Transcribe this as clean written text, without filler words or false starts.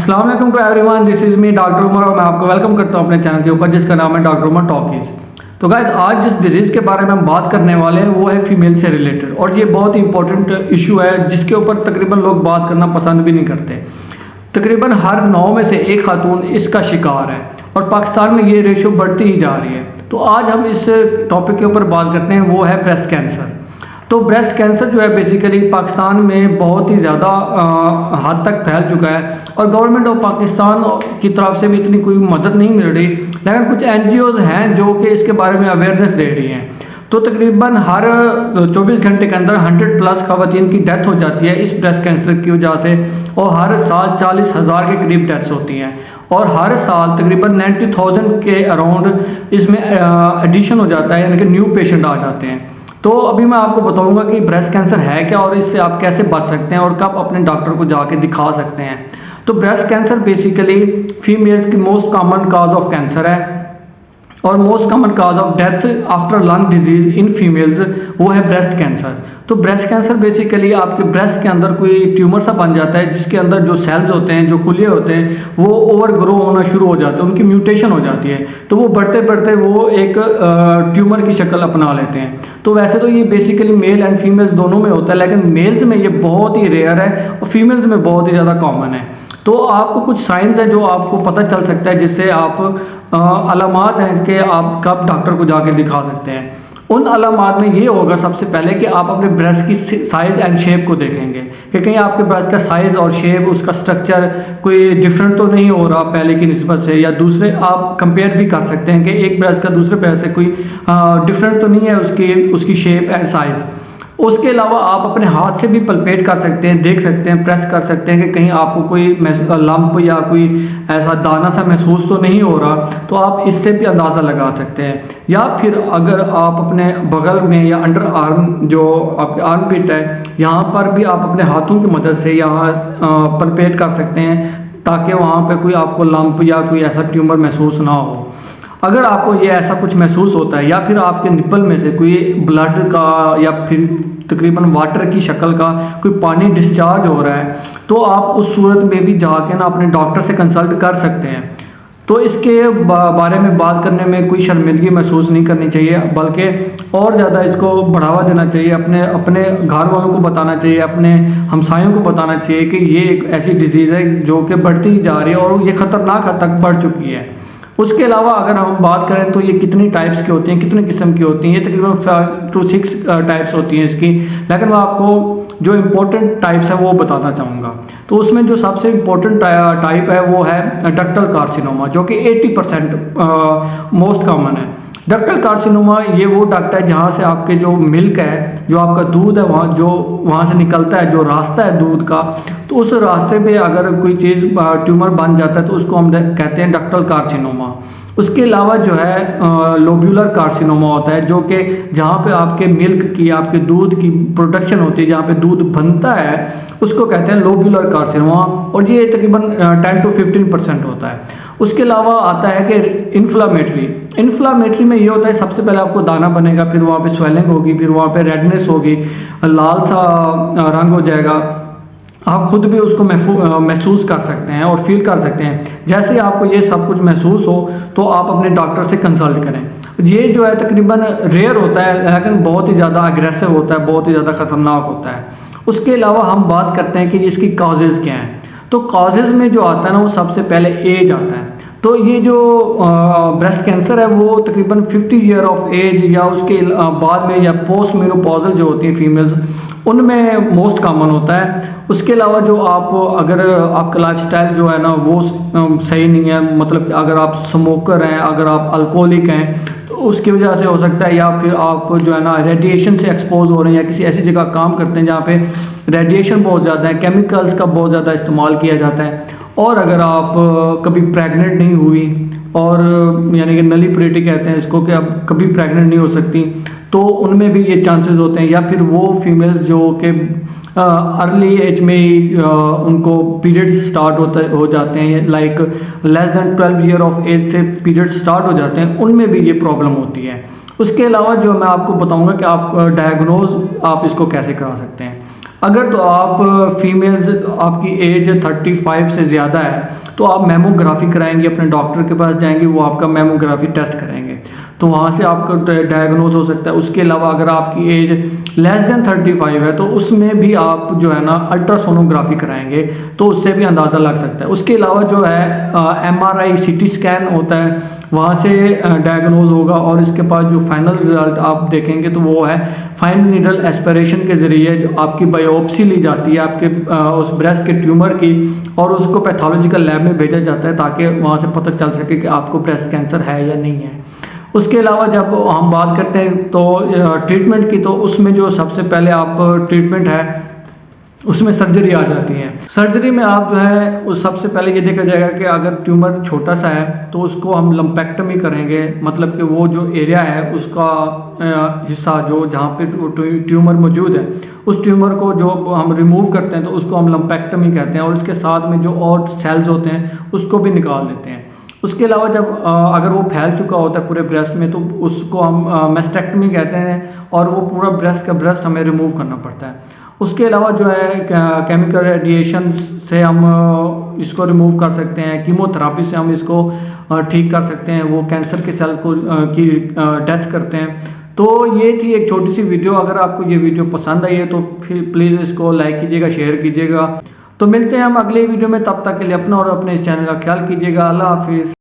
अस्सलाम वालेकुम to everyone, this is me doctor Umar और मैं आपको वेलकम करता हूं अपने चैनल के ऊपर जिसका नाम है डॉक्टर उमर टॉकीज़। तो गाइस, आज जिस डिजीज़ के बारे में हम बात करने वाले हैं वो है फीमेल से रिलेटेड, और ये बहुत ही इंपॉर्टेंट इशू है जिसके ऊपर तकरीबन लोग बात करना पसंद भी नहीं करते। तकरीबन हर 9 में से एक खातून इसका शिकार है और पाकिस्तान में ये रेशो बढ़ती ही जा रही है। तो आज हम इस टॉपिक के ऊपर बात करते हैं, वो है ब्रेस्ट कैंसर। तो ब्रेस्ट कैंसर जो है बेसिकली पाकिस्तान में बहुत ही ज़्यादा हद तक फैल चुका है और गवर्नमेंट ऑफ पाकिस्तान की तरफ से भी इतनी कोई मदद नहीं मिल रही, लेकिन कुछ NGOs हैं जो कि इसके बारे में अवेयरनेस दे रही हैं। तो तकरीबन हर 24 घंटे के अंदर 100+ खवातीन की डेथ हो जाती है इस ब्रेस्ट कैंसर की वजह से, और हर साल 40,000 के करीब डेथ्स होती हैं और हर साल तकरीबन 90,000 के अराउंड इसमें एडिशन हो जाता है, यानी कि न्यू पेशेंट आ जाते हैं। तो अभी मैं आपको बताऊंगा कि ब्रेस्ट कैंसर है क्या और इससे आप कैसे बच सकते हैं और कब अपने डॉक्टर को जाके दिखा सकते हैं। तो ब्रेस्ट कैंसर बेसिकली फीमेल्स की most common cause of cancer है और most common cause of death after lung disease in females वो है ब्रेस्ट कैंसर। तो ब्रेस्ट कैंसर बेसिकली आपके ब्रेस्ट के अंदर कोई ट्यूमर सा बन जाता है जिसके अंदर जो सेल्स होते हैं, जो खुले होते हैं, वो ओवर ग्रो होना शुरू हो जाते हैं, उनकी म्यूटेशन हो जाती है। तो वो बढ़ते बढ़ते वो एक ट्यूमर की शक्ल अपना लेते हैं। तो वैसे तो ये बेसिकली मेल एंड फीमेल्स दोनों में होता है, लेकिन मेल्स में ये बहुत ही रेयर है और फीमेल्स में बहुत ही ज़्यादा कॉमन है। तो आपको कुछ साइंस है जो आपको पता चल सकता है, जिससे आप अलामात हैं कि आप कब डॉक्टर को जाके दिखा सकते हैं। उन अलामात में ये होगा सबसे पहले कि आप अपने ब्रेस्ट की साइज़ एंड शेप को देखेंगे कि कहीं आपके ब्रेस्ट का साइज़ और शेप, उसका स्ट्रक्चर कोई डिफरेंट तो नहीं हो रहा पहले की निस्बत से, या दूसरे आप कंपेयर भी कर सकते हैं कि एक ब्रेस्ट का दूसरे ब्रेस्ट से कोई डिफरेंट तो नहीं है उसकी शेप एंड साइज़। उसके अलावा आप अपने हाथ से भी पल्पेट कर सकते हैं, देख सकते हैं, प्रेस कर सकते हैं कि कहीं आपको कोई लंप या कोई ऐसा दाना सा महसूस तो नहीं हो रहा, तो आप इससे भी अंदाज़ा लगा सकते हैं। या फिर अगर आप अपने बगल में या अंडर आर्म, जो आपके आर्म पिट है, यहाँ पर भी आप अपने हाथों की मदद से यहाँ पल्पेट कर सकते हैं ताकि वहाँ पर कोई आपको लंप या कोई ऐसा ट्यूमर महसूस ना हो। अगर आपको ये ऐसा कुछ महसूस होता है या फिर आपके निप्पल में से कोई ब्लड का या फिर तकरीबन वाटर की शक्ल का कोई पानी डिस्चार्ज हो रहा है, तो आप उस सूरत में भी जाके ना अपने डॉक्टर से कंसल्ट कर सकते हैं। तो इसके बारे में बात करने में कोई शर्मिंदगी महसूस नहीं करनी चाहिए, बल्कि और ज़्यादा इसको बढ़ावा देना चाहिए। अपने घर वालों को बताना चाहिए, अपने हमसायों को बताना चाहिए कि ये एक ऐसी डिजीज़ है जो कि बढ़ती ही जा रही है और ये ख़तरनाक हद तक बढ़ चुकी है। उसके अलावा अगर हम बात करें तो ये कितनी टाइप्स की होती हैं, कितने किस्म की होती हैं, ये तकरीबन 5 to 6 टाइप्स होती हैं इसकी, लेकिन मैं आपको जो इम्पोर्टेंट टाइप्स है वो बताना चाहूँगा। तो उसमें जो सबसे इम्पोर्टेंट टाइप है वो है डक्टल कार्सिनोमा, जो कि 80% मोस्ट कॉमन है। डक्टल कार्सिनोमा ये वो डक्ट है जहाँ से आपके जो मिल्क है, जो आपका दूध है, वहाँ से निकलता है, जो रास्ता है दूध का, तो उस रास्ते पे अगर कोई चीज़ ट्यूमर बन जाता है तो उसको हम कहते हैं डक्टल कार्सिनोमा। उसके अलावा जो है लोब्यूलर कार्सिनोमा होता है, जो कि जहाँ पे आपके मिल्क की, आपके दूध की प्रोडक्शन होती है, जहाँ पे दूध बनता है, उसको कहते हैं लोब्यूलर कार्सिनोमा, और ये तकरीबन 10 to 15% होता है। उसके अलावा आता है कि इन्फ्लामेटरी में ये होता है, सबसे पहले आपको दाना बनेगा, फिर वहाँ पे स्वेलिंग होगी, फिर वहाँ पे रेडनेस होगी, लाल सा रंग हो जाएगा। आप खुद भी उसको महसूस कर सकते हैं और फील कर सकते हैं। जैसे ही आपको ये सब कुछ महसूस हो तो आप अपने डॉक्टर से कंसल्ट करें। ये जो है तकरीबन रेयर होता है, लेकिन बहुत ही ज़्यादा अग्रेसिव होता है, बहुत ही ज़्यादा ख़तरनाक होता है। उसके अलावा हम बात करते हैं कि इसकी काजेज़ क्या हैं। तो काजेज़ में जो आता है ना, वो सबसे पहले एज आता है। तो ये जो ब्रेस्ट कैंसर है वो तकरीबन 50 ईयर ऑफ एज या उसके बाद में, या पोस्ट मेनोपॉजल जो होती हैं फीमेल्स, उनमें मोस्ट कॉमन होता है। उसके अलावा जो अगर आपका लाइफस्टाइल जो है ना वो सही नहीं है, मतलब अगर आप स्मोकर हैं, अगर आप अल्कोहलिक हैं, तो उसकी वजह से हो सकता है, या फिर आप जो है ना रेडिएशन से एक्सपोज हो रहे हैं या किसी ऐसी जगह काम करते हैं जहाँ पे रेडिएशन बहुत ज़्यादा है, केमिकल्स का बहुत ज़्यादा इस्तेमाल किया जाता है, और अगर आप कभी प्रेग्नेंट नहीं हुई, और यानी कि नली प्रेटी कहते हैं इसको, कि आप कभी प्रेग्नेंट नहीं हो सकती, तो उनमें भी ये चांसेस होते हैं। या फिर वो फीमेल्स जो कि अर्ली एज में ही उनको पीरियड्स स्टार्ट हो जाते हैं, like less than 12 year of age से पीरियड्स स्टार्ट हो जाते हैं, उनमें भी ये प्रॉब्लम होती है। उसके अलावा जो मैं आपको बताऊंगा कि आप डायग्नोज आप इसको कैसे करा सकते हैं। अगर तो आप फीमेल्स आपकी एज 35 से ज़्यादा है तो आप मेमोग्राफी कराएंगे, अपने डॉक्टर के पास जाएंगे, वो आपका मेमोग्राफी टेस्ट करेंगे तो वहाँ से आपको डायग्नोज हो सकता है। उसके अलावा अगर आपकी एज लेस देन 35 है तो उसमें भी आप जो है ना अल्ट्रासोनोग्राफी कराएंगे तो उससे भी अंदाज़ा लग सकता है। उसके अलावा जो है MRI CT स्कैन होता है, वहाँ से डायग्नोज होगा और इसके बाद जो फाइनल रिजल्ट आप देखेंगे तो वो है फाइन नीडल एस्पिरेशन के ज़रिए जो आपकी बायोप्सी ली जाती है आपके उस ब्रेस्ट के ट्यूमर की और उसको पैथोलॉजिकल लैब में भेजा जाता है ताकि वहाँ से पता चल सके कि आपको ब्रेस्ट कैंसर है या नहीं है। उसके अलावा जब हम बात करते हैं तो ट्रीटमेंट की, तो उसमें जो सबसे पहले आप ट्रीटमेंट है उसमें सर्जरी आ जाती है। सर्जरी में आप जो है उस सबसे पहले ये देखा जाएगा कि अगर ट्यूमर छोटा सा है तो उसको हम लंपेक्टमी करेंगे, मतलब कि वो जो एरिया है उसका हिस्सा जो जहाँ पे ट्यूमर मौजूद है उस ट्यूमर को जो हम रिमूव करते हैं तो उसको हम लंपेक्टमी कहते हैं और उसके साथ में जो और सेल्स होते हैं उसको भी निकाल देते हैं। उसके अलावा जब अगर वो फैल चुका होता है पूरे ब्रेस्ट में तो उसको हम मेस्टेक्टमी कहते हैं और वो पूरा ब्रेस्ट हमें रिमूव करना पड़ता है। उसके अलावा जो है केमिकल रेडिएशन से हम इसको रिमूव कर सकते हैं, कीमोथेरापी से हम इसको ठीक कर सकते हैं, वो कैंसर के सेल को की डेथ करते हैं। तो ये थी एक छोटी सी वीडियो। अगर आपको ये वीडियो पसंद आई है तो फिर प्लीज़ इसको लाइक कीजिएगा, शेयर कीजिएगा। तो मिलते हैं हम अगले वीडियो में, तब तक के लिए अपना और अपने इस चैनल का ख्याल कीजिएगा। अल्लाह हाफिज़।